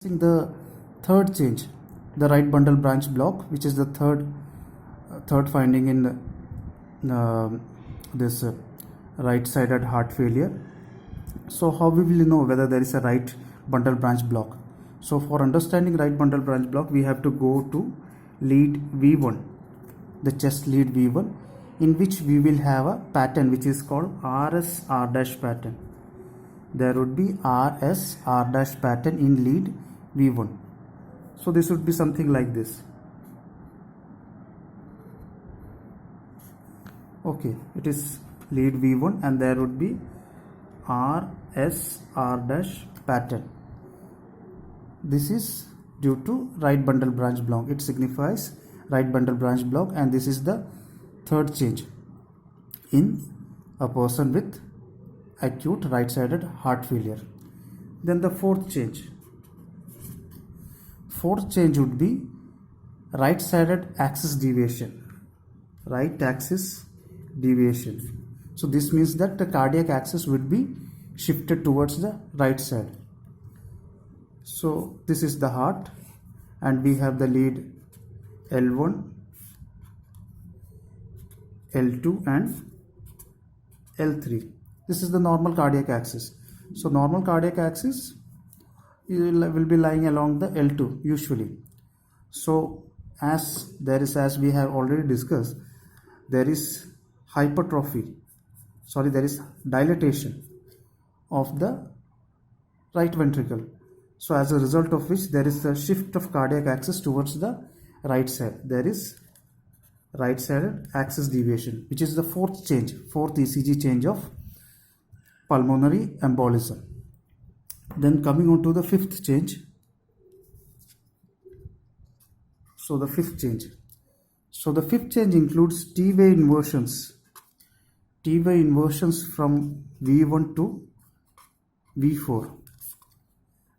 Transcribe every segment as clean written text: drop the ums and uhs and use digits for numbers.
The third change, the right bundle branch block, which is the third finding in this right-sided heart failure. So how we will know whether there is a right bundle branch block? So for understanding right bundle branch block, we have to go to lead V1, the chest lead V1, in which we will have a pattern which is called RS-R dash pattern. There would be RS-R dash pattern in lead V1. So this would be something like this. Okay, it is lead V1 and there would be RS-R dash pattern. This is due to right bundle branch block. It signifies right bundle branch block, and this is the third change in a person with acute right-sided heart failure. Then the fourth change would be right-sided axis deviation. Right axis deviation. So this means that the cardiac axis would be shifted towards the right side. So this is the heart, and we have the lead L1, L2 and L3. This is the normal cardiac axis. So normal cardiac axis will be lying along the L2 usually. So as we have already discussed, there is dilatation of the right ventricle. So as a result of which there is a shift of cardiac axis towards the right side. There is right-sided axis deviation, which is the fourth ECG change of pulmonary embolism. Then coming on to the fifth change. So the fifth change includes T-way inversions. T-way inversions from V1 to V4.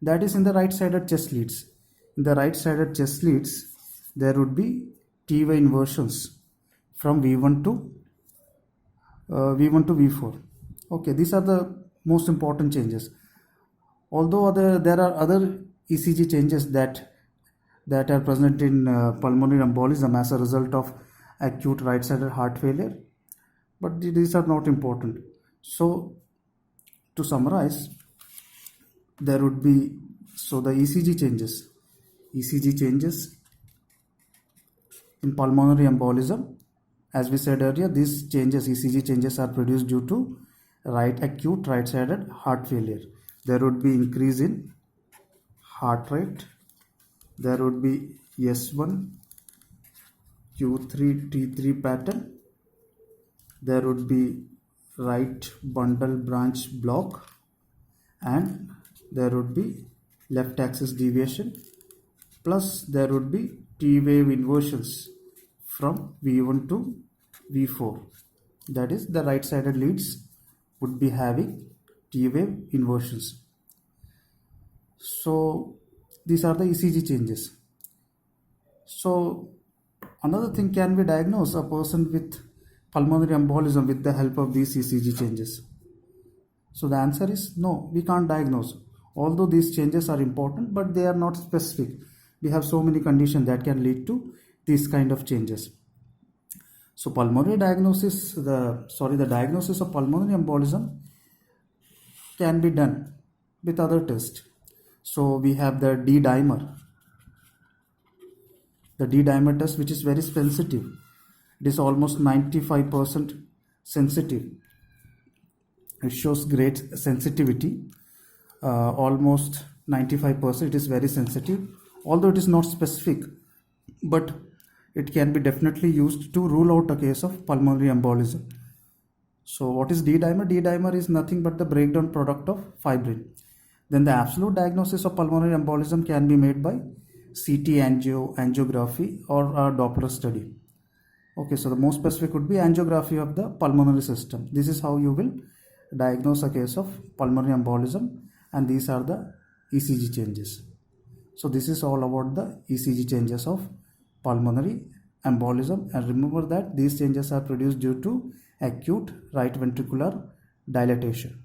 That is in the right-sided chest leads. In the right-sided chest leads, there would be T-way inversions from V1 to V4. Okay, these are the most important changes. Although there are other ECG changes that are present in pulmonary embolism as a result of acute right-sided heart failure, but these are not important. So to summarize, there would be the ECG changes in pulmonary embolism. As we said earlier, these ECG changes are produced due to acute right-sided heart failure. There would be increase in heart rate. There would be S1, Q3, T3 pattern. There would be right bundle branch block, and there would be left axis deviation, plus there would be T-wave inversions from V1 to V4. That is, the right-sided leads would be having T-wave inversions. So these are the ECG changes. So another thing, can we diagnose a person with pulmonary embolism with the help of these ECG changes? So the answer is no, we can't diagnose. Although these changes are important, but they are not specific. We have so many conditions that can lead to these kind of changes. So the diagnosis of pulmonary embolism can be done with other tests. So we have the D-dimer. The D-dimer test, which is very sensitive. It is almost 95% sensitive. It shows great sensitivity. Almost 95%. It is very sensitive. Although it is not specific, but it can be definitely used to rule out a case of pulmonary embolism. So what is D-dimer? D-dimer is nothing but the breakdown product of fibrin. Then the absolute diagnosis of pulmonary embolism can be made by CT angiography or a Doppler study. Okay, so the most specific would be angiography of the pulmonary system. This is how you will diagnose a case of pulmonary embolism, and these are the ECG changes. So this is all about the ECG changes of pulmonary embolism, and remember that these changes are produced due to acute right ventricular dilatation.